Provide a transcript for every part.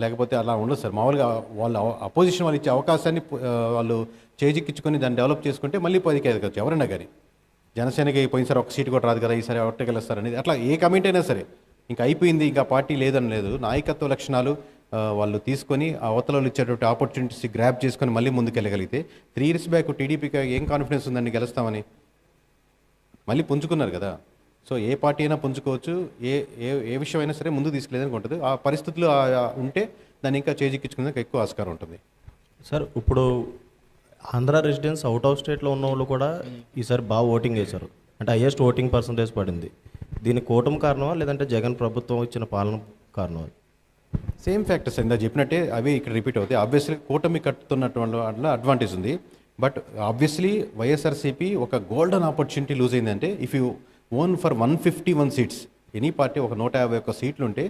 లేకపోతే అలా ఉండదు సార్. మామూలుగా వాళ్ళు అపోజిషన్ వాళ్ళు ఇచ్చే అవకాశాన్ని వాళ్ళు చేజిక్కించుకొని దాన్ని డెవలప్ చేసుకుంటే మళ్ళీ 10కి ఎదగచ్చు ఎవరైనా కానీ. జనసేనకి పోయినసారి ఒక సీటు కూడా రాదు కదా, ఈసారి ఒకటే గెలుస్తారు అనేది అట్లా ఏ కమిటీ అయినా సరే ఇంకా అయిపోయింది, ఇంకా పార్టీ లేదని లేదు. నాయకత్వ లక్షణాలు వాళ్ళు తీసుకొని ఆ అవతలలో ఇచ్చేటువంటి ఆపర్చునిటీస్ గ్రాప్ చేసుకొని మళ్ళీ ముందుకెళ్ళగలిగితే 3 years బ్యాక్ టీడీపీకి ఏం కాన్ఫిడెన్స్ ఉందండి గెలుస్తామని? మళ్ళీ పుంజుకున్నారు కదా. సో ఏ పార్టీ అయినా పుంజుకోవచ్చు, ఏ ఏ ఏ విషయం అయినా సరే ముందుకు తీసుకెళ్ళేదానికి ఉంటుంది. ఆ పరిస్థితులు ఉంటే దాన్ని ఇంకా చేజిక్కించుకునేందుకు ఎక్కువ ఆస్కారం ఉంటుంది. సార్ ఇప్పుడు ఆంధ్ర రెసిడెన్స్ అవుట్ ఆఫ్ స్టేట్లో ఉన్న వాళ్ళు కూడా ఈసారి బాగా ఓటింగ్ వేశారు, అంటే హైయెస్ట్ ఓటింగ్ పర్సంటేజ్ పడింది. దీని కూటమి కారణమా లేదంటే జగన్ ప్రభుత్వం ఇచ్చిన పాలన కారణమా? సేమ్ ఫ్యాక్టర్స్ ఇందా చెప్పినట్టే అవి ఇక్కడ రిపీట్ అవుతాయి. ఆబ్వియస్లీ కూటమి కట్టుతున్నటువంటి అట్లా అడ్వాంటేజ్ ఉంది. బట్ ఆబ్వియస్లీ వైఎస్ఆర్సీపీ ఒక గోల్డెన్ ఆపర్చునిటీ లూజ్ అయిందంటే, if you own for 151 seats, any party ఒక 151 సీట్లు ఉంటే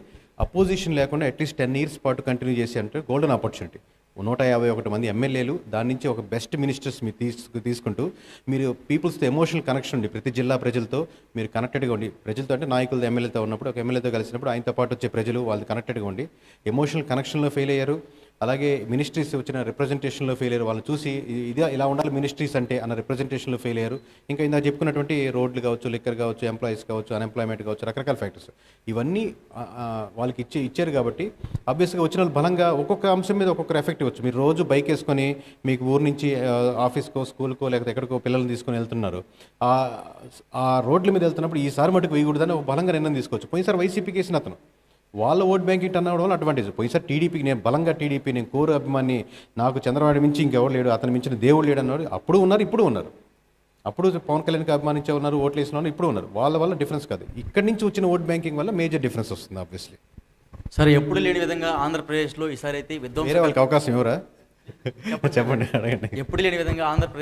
అపోజిషన్ లేకుండా అట్లీస్ట్ 10 years పాటు కంటిన్యూ చేసి అంటే గోల్డెన్ ఆపర్చునిటీ. 151 మంది ఎమ్మెల్యేలు, దాని నుంచి ఒక బెస్ట్ మినిస్టర్స్ మీరు తీసుకుంటూ మీరు పీపుల్స్తో ఎమోషనల్ కనెక్షన్ ఉండి ప్రతి జిల్లా ప్రజలతో మీరు కనెక్టెడ్గా ఉండి, ప్రజలతో అంటే నాయకులతో ఎమ్మెల్యేతో ఉన్నప్పుడు ఒక ఎమ్మెల్యేతో కలిసినప్పుడు ఆయనతో పాటు వచ్చే ప్రజలు వాళ్ళు కనెక్టెడ్గా ఉండి ఎమోషనల్ కనెక్షన్లో ఫెయిల్ అయ్యారు. అలాగే మినిస్ట్రీస్ వచ్చిన రిప్రజెంటేషన్లో ఫెయిల్ అయ్యారు. వాళ్ళని చూసి ఇదే ఇలా ఉండాలి మినిస్ట్రీస్ అంటే అన్న రిప్రజెంటేషన్లో ఫెయిల్ అయ్యారు. ఇంకా ఇందా చెప్పుకున్నటువంటి రోడ్లు కావచ్చు, లిక్కర్ కావచ్చు, ఎంప్లాయీస్ కావచ్చు, అన్ఎంప్లాయ్మెంట్ కావచ్చు, రకరకాల ఫ్యాక్టర్స్ ఇవన్నీ వాళ్ళకి ఇచ్చారు. కాబట్టి ఆబ్వియస్గా వచ్చిన వాళ్ళు బలంగా ఒక్కొక్క అంశం మీద ఒక్కొక్కరు ఎఫెక్ట్ ఇవ్వచ్చు. మీరు రోజు బైక్ వేసుకొని మీకు ఊరు నుంచి ఆఫీస్కో, స్కూల్కో, లేకపోతే ఎక్కడికో పిల్లల్ని తీసుకొని వెళ్తున్నారు. ఆ రోడ్ల మీద వెళ్తున్నప్పుడు ఈసారి మటుకు వేయకూడదని ఒక బలంగా నిర్ణయం తీసుకోవచ్చు. పోయినసారి వైసీపీకి వేసిన అతను వాళ్ళ ఓట్ బ్యాంక్ ఇట్ అన్నవడం వల్ల అడ్వాంటేజ్. పోయినసారి టీడీపీకి నేను బలంగా టీడీపీ, నేను కోరు అభిమాని, నాకు చంద్రబాబు మించి ఇంకెవరు లేడు, అతను మించిన దేవుడు లేడు అన్నారు. అప్పుడు ఉన్నారు, ఇప్పుడు ఉన్నారు. అప్పుడు పవన్ కళ్యాణ్కి అభిమానించే ఉన్నారు, ఓట్లు వేసిన వాళ్ళు ఇప్పుడు ఉన్నారు. వాళ్ళ వల్ల డిఫరెన్స్ కాదు, ఇక్కడి నుంచి వచ్చిన ఓట్ బ్యాంకింగ్ వల్ల మేజర్ డిఫరెన్స్ వస్తుంది ఆబ్వియస్లీ. సరే, ఎప్పుడు లేని విధంగా ఆంధ్రప్రదేశ్లో ఈసారి అయితే వేరే వాళ్ళకి అవకాశం ఎవరా చెప్పండి, అడగండి. ఎప్పుడు లేని విధంగా ఆంధ్రప్రదేశ్